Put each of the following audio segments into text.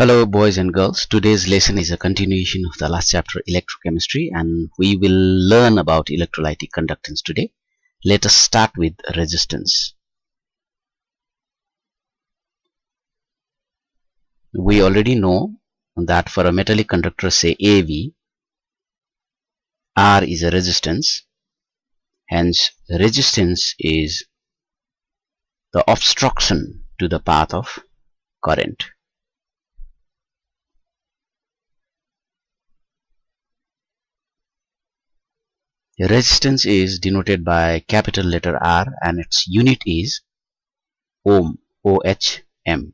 Hello boys and girls, today's lesson is a continuation of the last chapter, electrochemistry, and we will learn about electrolytic conductance today. Let us start with resistance. We already know that for a metallic conductor, say AV, R is a resistance, hence resistance is the obstruction to the path of current. Resistance is denoted by capital letter R and its unit is ohm, OHM.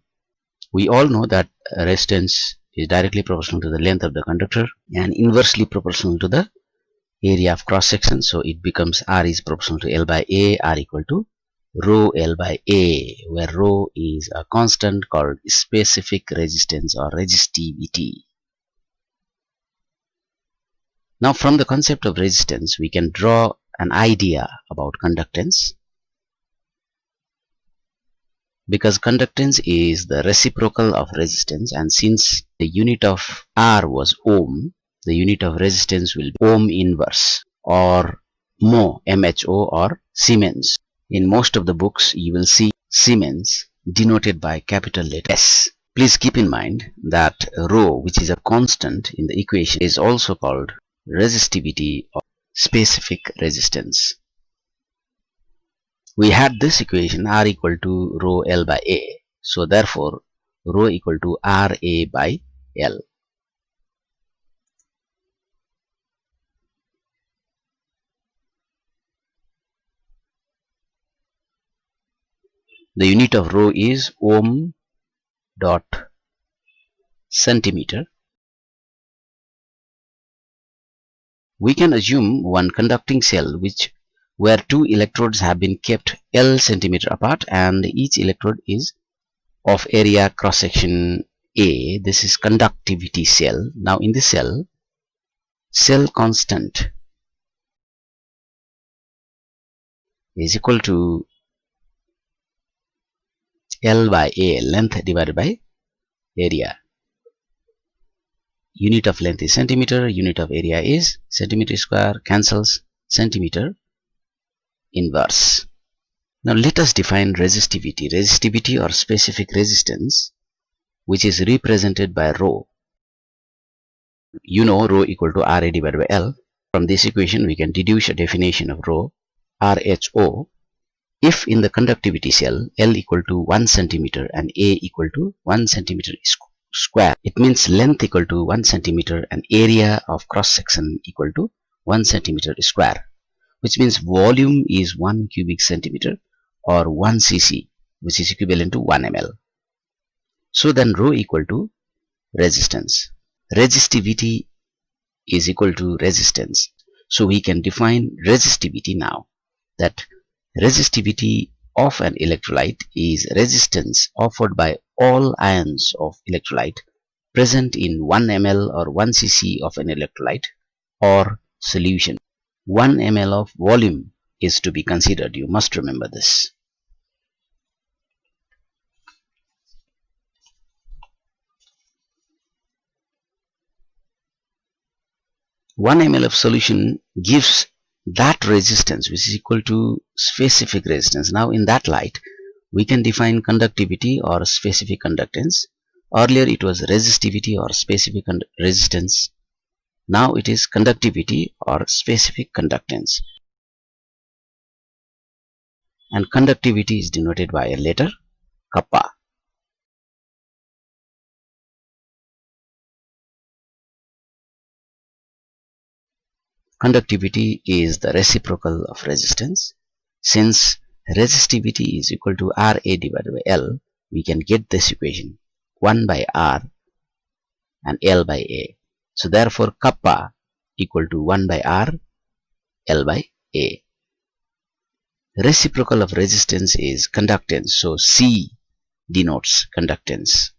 We all know that resistance is directly proportional to the length of the conductor and inversely proportional to the area of cross section. So it becomes R is proportional to L by A, R equal to rho L by A, where rho is a constant called specific resistance or resistivity. Now from the concept of resistance, we can draw an idea about conductance, because conductance is the reciprocal of resistance, and since the unit of R was ohm, the unit of resistance will be ohm inverse or mho, MHO, or Siemens. In most of the books you will see Siemens denoted by capital letter S. Please keep in mind that rho, which is a constant in the equation, is also called resistivity or specific resistance. We had this equation R equal to rho L by A, so therefore rho equal to RA by L. The unit of rho is ohm dot centimeter. We can assume one conducting cell where two electrodes have been kept L centimeter apart and each electrode is of area cross section A. This is conductivity cell. Now in this cell constant is equal to L by A, length divided by area. Unit of length is centimeter, unit of area is centimeter square, cancels centimeter inverse. Now let us define resistivity. Resistivity or specific resistance, which is represented by rho. You know rho equal to RA divided by L. From this equation we can deduce a definition of rho, RHO. If in the conductivity cell L equal to 1 centimeter and A equal to 1 centimeter square, it means length equal to 1 centimeter and area of cross section equal to 1 centimeter square, which means volume is 1 cubic centimeter or 1 cc, which is equivalent to 1 ml. So then rho equal to resistance. Resistivity is equal to resistance. So we can define resistivity now, that resistivity of an electrolyte is resistance offered by all ions of electrolyte present in 1 ml or 1 cc of an electrolyte or solution. 1 ml of volume is to be considered. You must remember this. One ml of solution gives that resistance which is equal to specific resistance. Now in that light we can define conductivity or specific conductance. Earlier it was resistivity or specific resistance. Now it is conductivity or specific conductance. And conductivity is denoted by a letter kappa. Conductivity is the reciprocal of resistance. Since resistivity is equal to RA divided by L, we can get this equation 1 by R and L by A. So therefore kappa equal to 1 by R, L by A. Reciprocal of resistance is conductance, so C denotes conductance.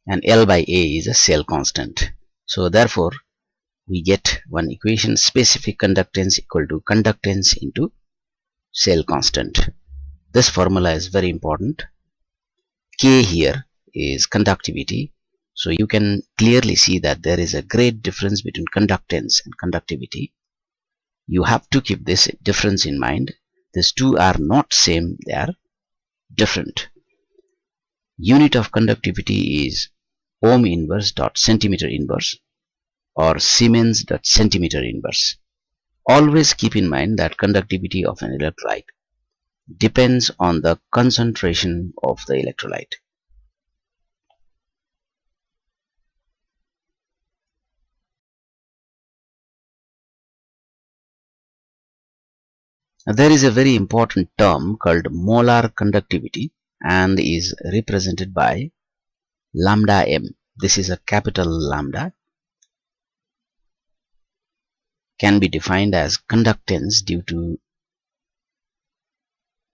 And L by A is a cell constant. So therefore we get one equation, specific conductance equal to conductance into cell constant. This formula is very important. K here is conductivity. So you can clearly see that there is a great difference between conductance and conductivity. You have to keep this difference in mind. These two are not same, they are different. Unit of conductivity is ohm inverse dot centimeter inverse or Siemens dot centimeter inverse. Always keep in mind that conductivity of an electrolyte depends on the concentration of the electrolyte. Now, there is a very important term called molar conductivity and is represented by lambda m. This is a capital lambda, can be defined as conductance due to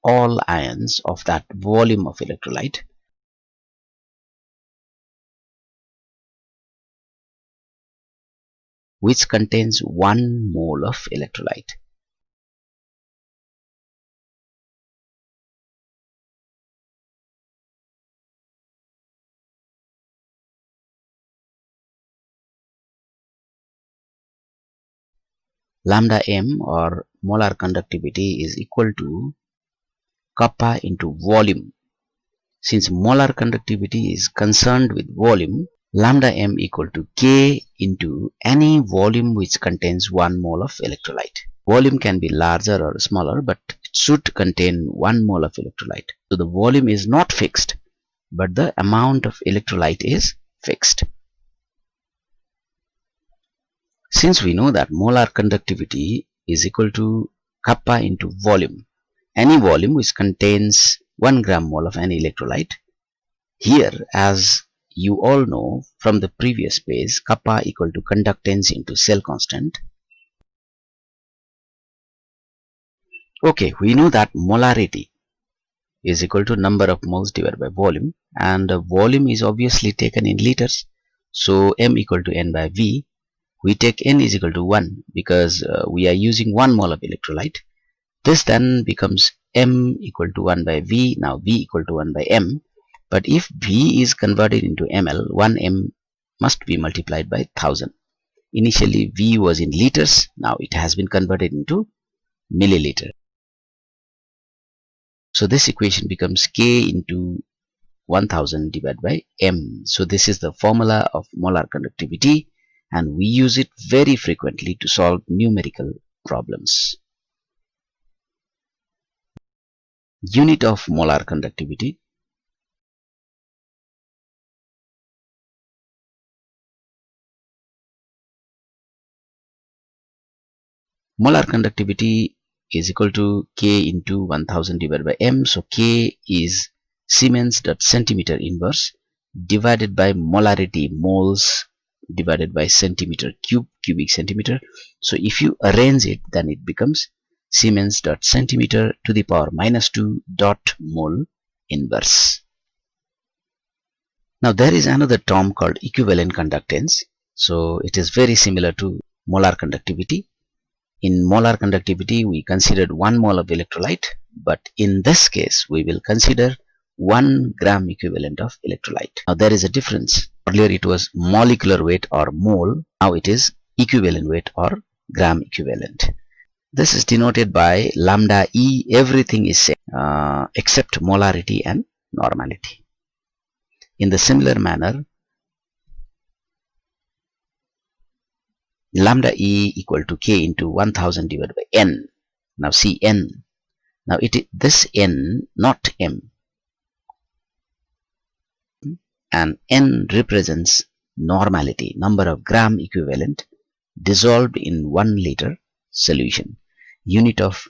all ions of that volume of electrolyte which contains 1 mole of electrolyte. Lambda m or molar conductivity is equal to kappa into volume. Since molar conductivity is concerned with volume, lambda m equal to K into any volume which contains 1 mole of electrolyte. Volume can be larger or smaller, but it should contain 1 mole of electrolyte. So the volume is not fixed, but the amount of electrolyte is fixed. Since we know that molar conductivity is equal to kappa into volume, any volume which contains 1 gram mole of any electrolyte, here, as you all know from the previous page, kappa equal to conductance into cell constant. Okay, we know that molarity is equal to number of moles divided by volume, and volume is obviously taken in liters. So m equal to n by v. We take n is equal to 1 because we are using 1 mole of electrolyte. This then becomes m equal to 1 by v. Now v equal to 1 by m. But if v is converted into ml, 1 m must be multiplied by 1000. Initially v was in liters, now it has been converted into milliliter. So this equation becomes K into 1000 divided by m. So this is the formula of molar conductivity, and we use it very frequently to solve numerical problems. Unit of molar conductivity. Molar conductivity is equal to K into 1000 divided by m. So K is Siemens dot centimeter inverse divided by molarity, moles divided by centimeter cube, cubic centimeter. So if you arrange it, then it becomes Siemens dot centimeter to the power minus 2 dot mole inverse. Now there is another term called equivalent conductance. So it is very similar to molar conductivity. In molar conductivity, we considered 1 mole of electrolyte, but in this case, we will consider 1 gram equivalent of electrolyte. Now there is a difference. Earlier it was molecular weight or mole. Now it is equivalent weight or gram equivalent. This is denoted by lambda E. Everything is same except molarity and normality. In the similar manner, lambda E equal to K into 1000 divided by N. Now see N. Now this N, not M. And N represents normality, number of gram equivalent dissolved in 1 liter solution. Unit of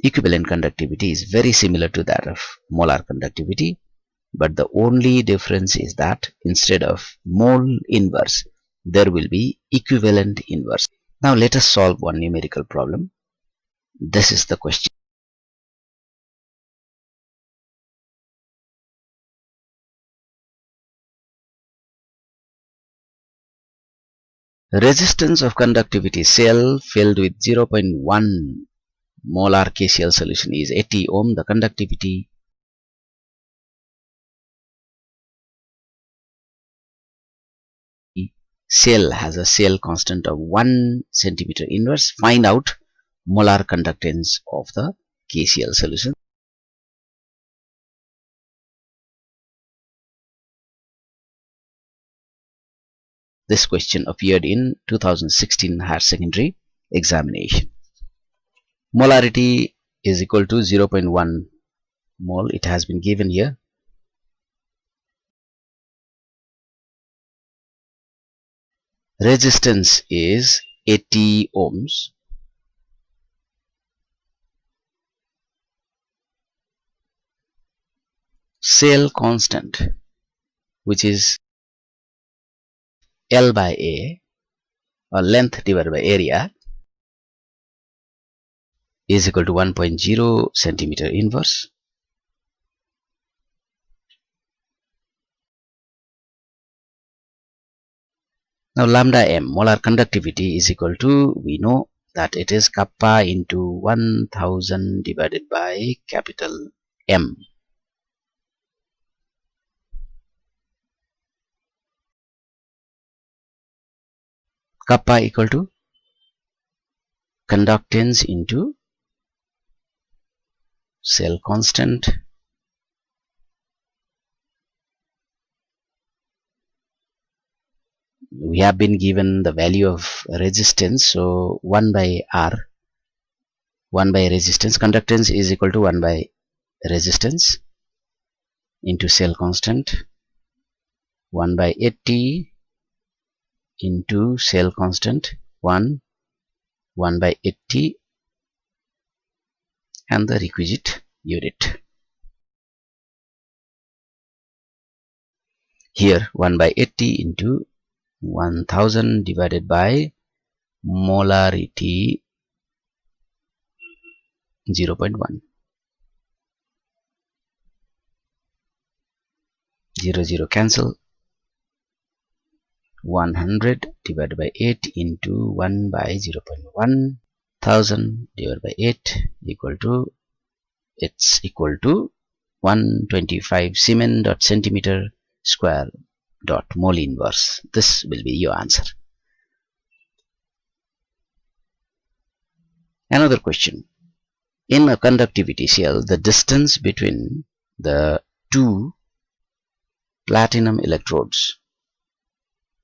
equivalent conductivity is very similar to that of molar conductivity, but the only difference is that instead of mole inverse, there will be equivalent inverse. Now let us solve one numerical problem. This is the question. Resistance of conductivity cell filled with 0.1 molar KCl solution is 80 ohm. The conductivity cell has a cell constant of 1 centimeter inverse, find out molar conductance of the KCl solution. This question appeared in 2016 higher secondary examination. Molarity is equal to 0.1 mole. It has been given here. Resistance is 80 ohms. Cell constant, which is L by A, or length divided by area, is equal to 1.0 centimeter inverse. Now lambda m, molar conductivity, is equal to, we know that it is kappa into 1000 divided by capital M. Kappa equal to conductance into cell constant we have been given the value of resistance, so 1 by R, 1 by resistance, conductance is equal to 1 by resistance into cell constant, 1 by 80 into cell constant 1 by 80, and the requisite unit. Here 1 by 80 into 1000 divided by molarity 0.1. 0 0 cancel. 100 divided by 8 into 1 by 0.1. 1000 divided by 8 equal to, it's equal to 125 Siemens dot centimeter square dot mole inverse. This will be your answer. Another question. In a conductivity cell, the distance between the two platinum electrodes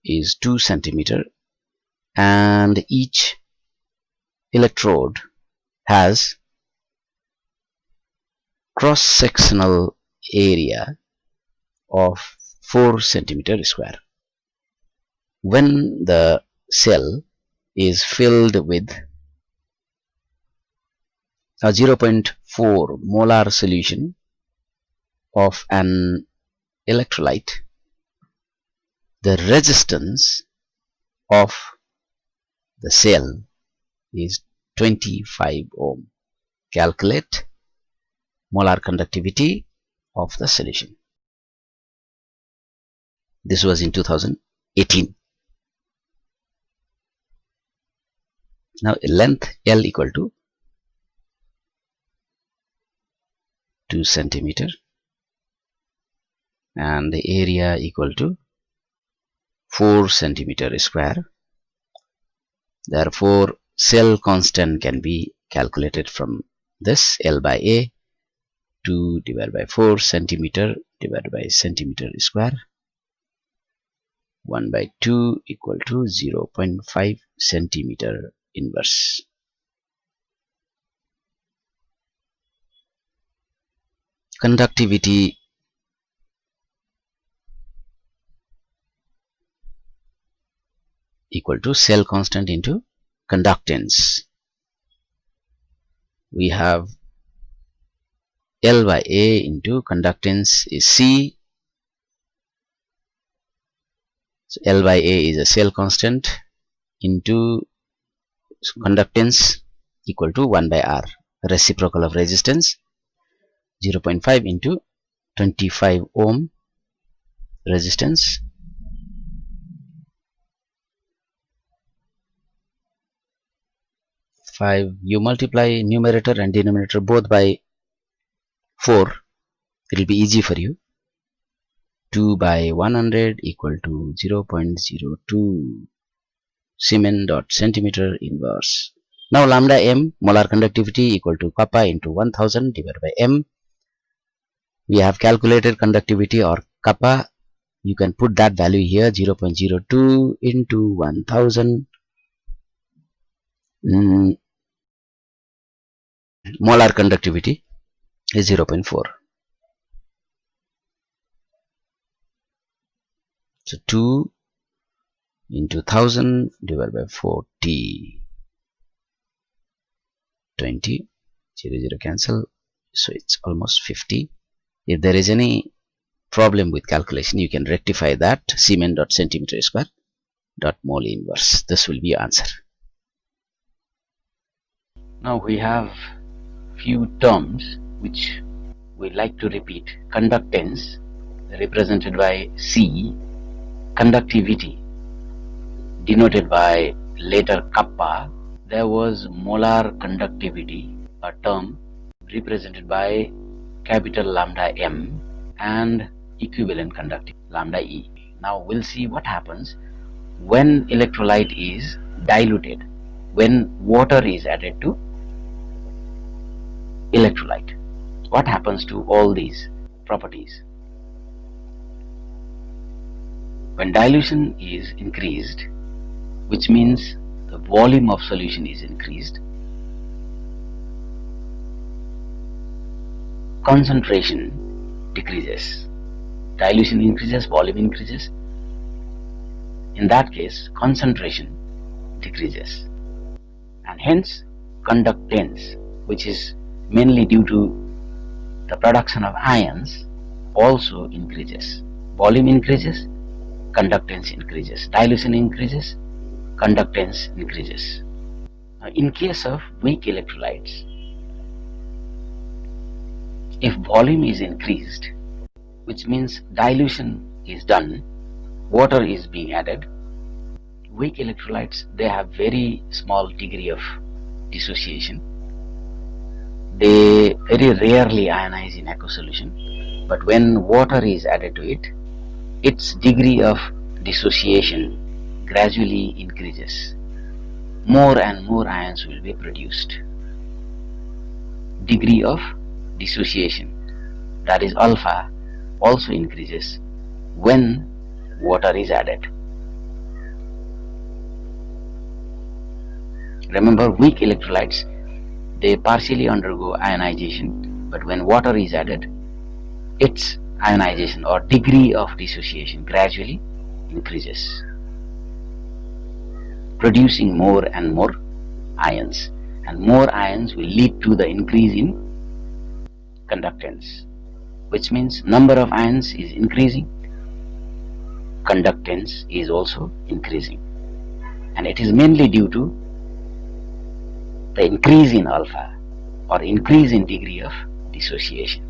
is 2 centimeter, and each electrode has cross-sectional area of 4 centimeter square. When the cell is filled with a 0.4 molar solution of an electrolyte, the resistance of the cell is 25 ohm. Calculate molar conductivity of the solution. This was in 2018. Now length L equal to 2 centimeter and the area equal to 4 centimeter square. Therefore cell constant can be calculated from this. L by A, 2 divided by 4 centimeter divided by centimeter square. 1 by 2 equal to 0.5 centimeter inverse. Conductivity equal to cell constant into conductance. We have L by A into conductance is C. So L by A is a cell constant into conductance equal to 1 by R, reciprocal of resistance, 0.5 into 25 ohm resistance, you multiply numerator and denominator both by 4, it will be easy for you. 2 by 100 equal to 0.02 Siemens dot centimeter inverse. Now lambda m, molar conductivity, equal to kappa into 1000 divided by m. We have calculated conductivity or kappa. You can put that value here, 0.02 into 1000. Molar conductivity is 0.4. So 2 into 1000 divided by 40. 20, 0 cancel, so it's almost 50. If there is any problem with calculation, you can rectify that. Siemens dot centimeter square dot mole inverse. This will be your answer. Now we have few terms which we like to repeat. Conductance, represented by C. Conductivity, denoted by letter kappa. There was molar conductivity, a term represented by capital lambda m, and equivalent conductivity lambda e. Now we'll see what happens when electrolyte is diluted, when water is added to electrolyte. What happens to all these properties? When dilution is increased, which means the volume of solution is increased, concentration decreases. Dilution increases, volume increases. In that case, concentration decreases, and hence conductance, which is mainly due to the production of ions, also increases. Volume increases, conductance increases. Dilution increases, conductance increases. Now, in case of weak electrolytes, if volume is increased, which means dilution is done, water is being added, weak electrolytes, they have very small degree of dissociation. They very rarely ionize in aqueous solution, but when water is added to it, its degree of dissociation gradually increases. More and more ions will be produced. Degree of dissociation, that is alpha, also increases when water is added. Remember, weak electrolytes, they partially undergo ionization, but when water is added, its ionization or degree of dissociation gradually increases, producing more and more ions, and more ions will lead to the increase in conductance, which means number of ions is increasing, conductance is also increasing, and it is mainly due to the increase in alpha or increase in degree of dissociation.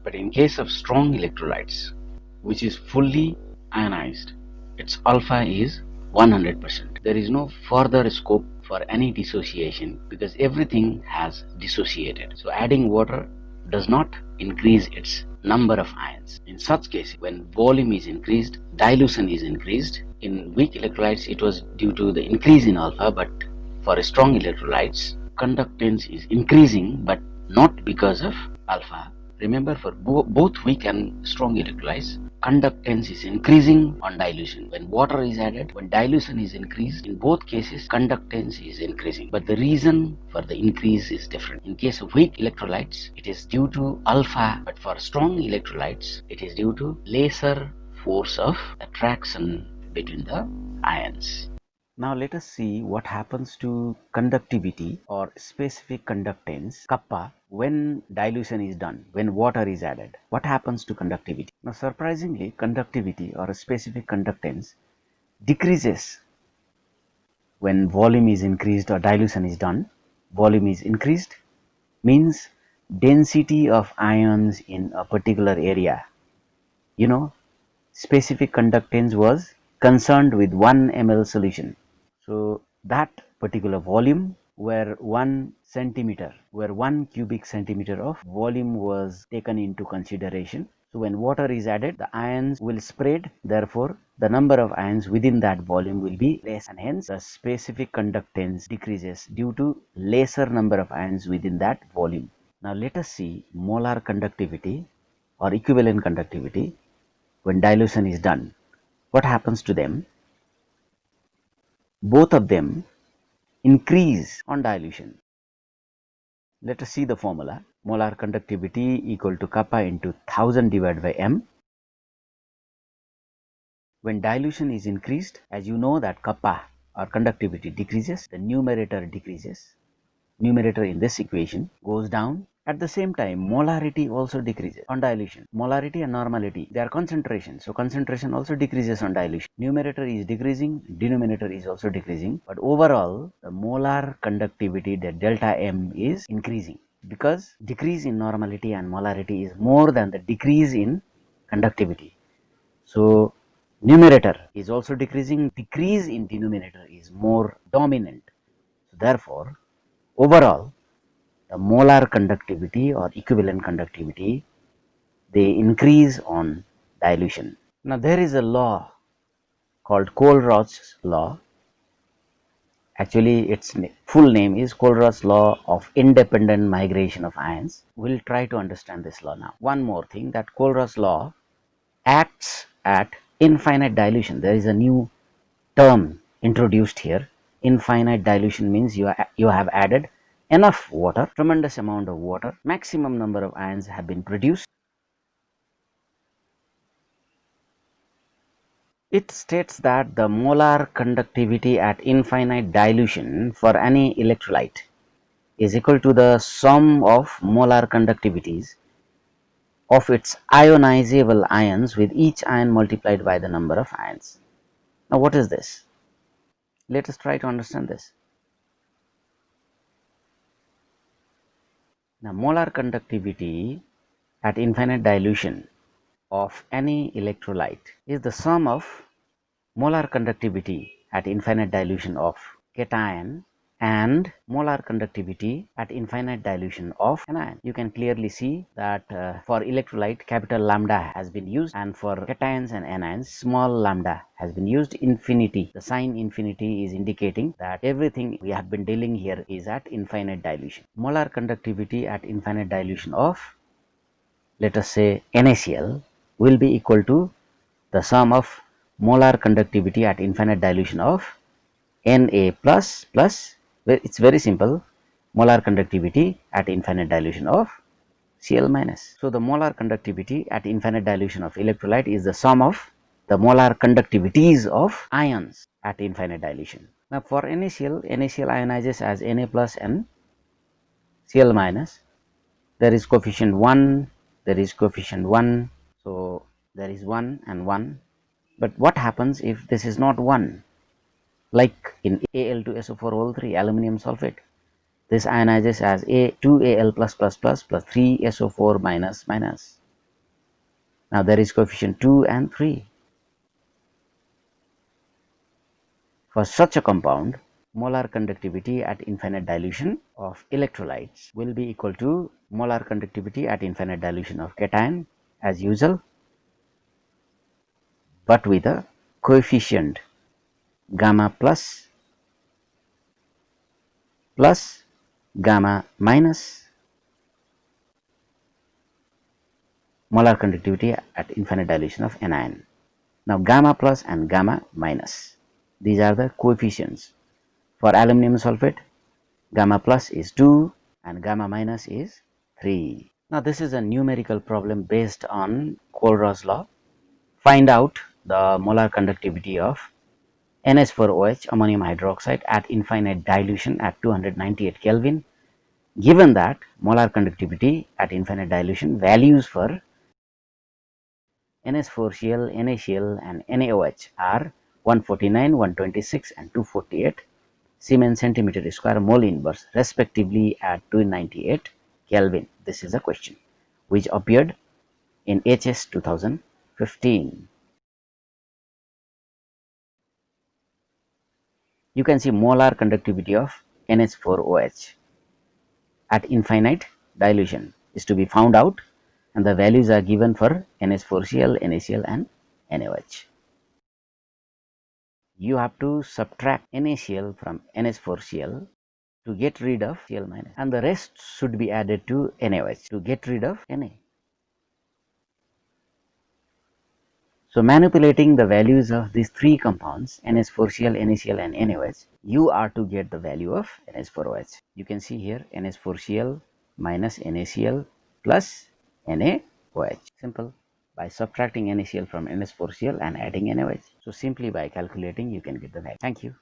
But in case of strong electrolytes, which is fully ionized, its alpha is 100%. There is no further scope for any dissociation because everything has dissociated. So adding water does not increase its number of ions. In such case, when volume is increased, dilution is increased. In weak electrolytes, it was due to the increase in alpha, but for strong electrolytes, conductance is increasing, but not because of alpha. Remember, for both weak and strong electrolytes, conductance is increasing on dilution. When water is added, when dilution is increased, in both cases, conductance is increasing. But the reason for the increase is different. In case of weak electrolytes, it is due to alpha, but for strong electrolytes, it is due to lesser force of attraction between the ions. Now let us see what happens to conductivity or specific conductance kappa when dilution is done, when water is added. What happens to conductivity? Now surprisingly, conductivity or specific conductance decreases when volume is increased or dilution is done. Volume is increased means density of ions in a particular area. Specific conductance was concerned with 1 ml solution. So that particular volume where 1 centimeter, where 1 cubic centimeter of volume was taken into consideration. So when water is added, the ions will spread, therefore the number of ions within that volume will be less, and hence the specific conductance decreases due to lesser number of ions within that volume. Now let us see molar conductivity or equivalent conductivity when dilution is done. What happens to them? Both of them increase on dilution. Let us see the formula. Molar conductivity equal to kappa into 1000 divided by m. When dilution is increased, as you know that kappa or conductivity decreases, the numerator decreases. Numerator in this equation goes down. At the same time, molarity also decreases on dilution. Molarity and normality, they are concentration. So concentration also decreases on dilution. Numerator is decreasing, denominator is also decreasing. But overall, the molar conductivity, the delta M, is increasing, because decrease in normality and molarity is more than the decrease in conductivity. So numerator is also decreasing, decrease in denominator is more dominant. So therefore, overall, the molar conductivity or equivalent conductivity, they increase on dilution. Now there is a law called Cholera's law. Actually its full name is Cholera's law of independent migration of ions. We'll try to understand this law now. One more thing, that Cholera's law acts at infinite dilution. There is a new term introduced here. Infinite dilution means you have added enough water, tremendous amount of water, maximum number of ions have been produced. It states that the molar conductivity at infinite dilution for any electrolyte is equal to the sum of molar conductivities of its ionizable ions, with each ion multiplied by the number of ions. Now what is this? Let us try to understand this. Now molar conductivity at infinite dilution of any electrolyte is the sum of molar conductivity at infinite dilution of cation and molar conductivity at infinite dilution of anion. You can clearly see that for electrolyte, capital lambda has been used, and for cations and anions, small lambda has been used. Infinity, the sign infinity is indicating that everything we have been dealing here is at infinite dilution. Molar conductivity at infinite dilution of, let us say, NaCl will be equal to the sum of molar conductivity at infinite dilution of Na plus plus, it's very simple, molar conductivity at infinite dilution of Cl minus. So the molar conductivity at infinite dilution of electrolyte is the sum of the molar conductivities of ions at infinite dilution. Now for NaCl, NaCl ionizes as Na plus and Cl minus. There is coefficient 1, there is coefficient 1, so there is 1 and 1. But what happens if this is not 1? Like in Al2SO4 whole 3, aluminum sulfate, this ionizes as A2Al plus plus plus plus 3SO4 minus minus. Now there is coefficient 2 and 3. For such a compound, molar conductivity at infinite dilution of electrolytes will be equal to molar conductivity at infinite dilution of cation as usual, but with a coefficient gamma plus plus gamma minus molar conductivity at infinite dilution of anion. Now gamma plus and gamma minus, these are the coefficients. For aluminum sulfate, gamma plus is 2 and gamma minus is 3. Now this is a numerical problem based on Cholera's law. Find out the molar conductivity of NH4OH, ammonium hydroxide, at infinite dilution at 298 Kelvin. Given that molar conductivity at infinite dilution values for NH4Cl, NaCl and NaOH are 149, 126 and 248 Siemens centimeter square mole inverse respectively at 298 Kelvin. This is a question which appeared in HS 2015. You can see molar conductivity of NH4OH at infinite dilution is to be found out. and the values are given for NH4Cl, NaCl and NaOH. You have to subtract NaCl from NH4Cl to get rid of Cl minus, and the rest should be added to NaOH to get rid of Na. So manipulating the values of these three compounds, NH4Cl, NaCl and NaOH, you are to get the value of NH4OH. You can see here NH4Cl minus NaCl plus NaOH. Simple. By subtracting NaCl from NH4Cl and adding NaOH. So simply by calculating you can get the value. Thank you.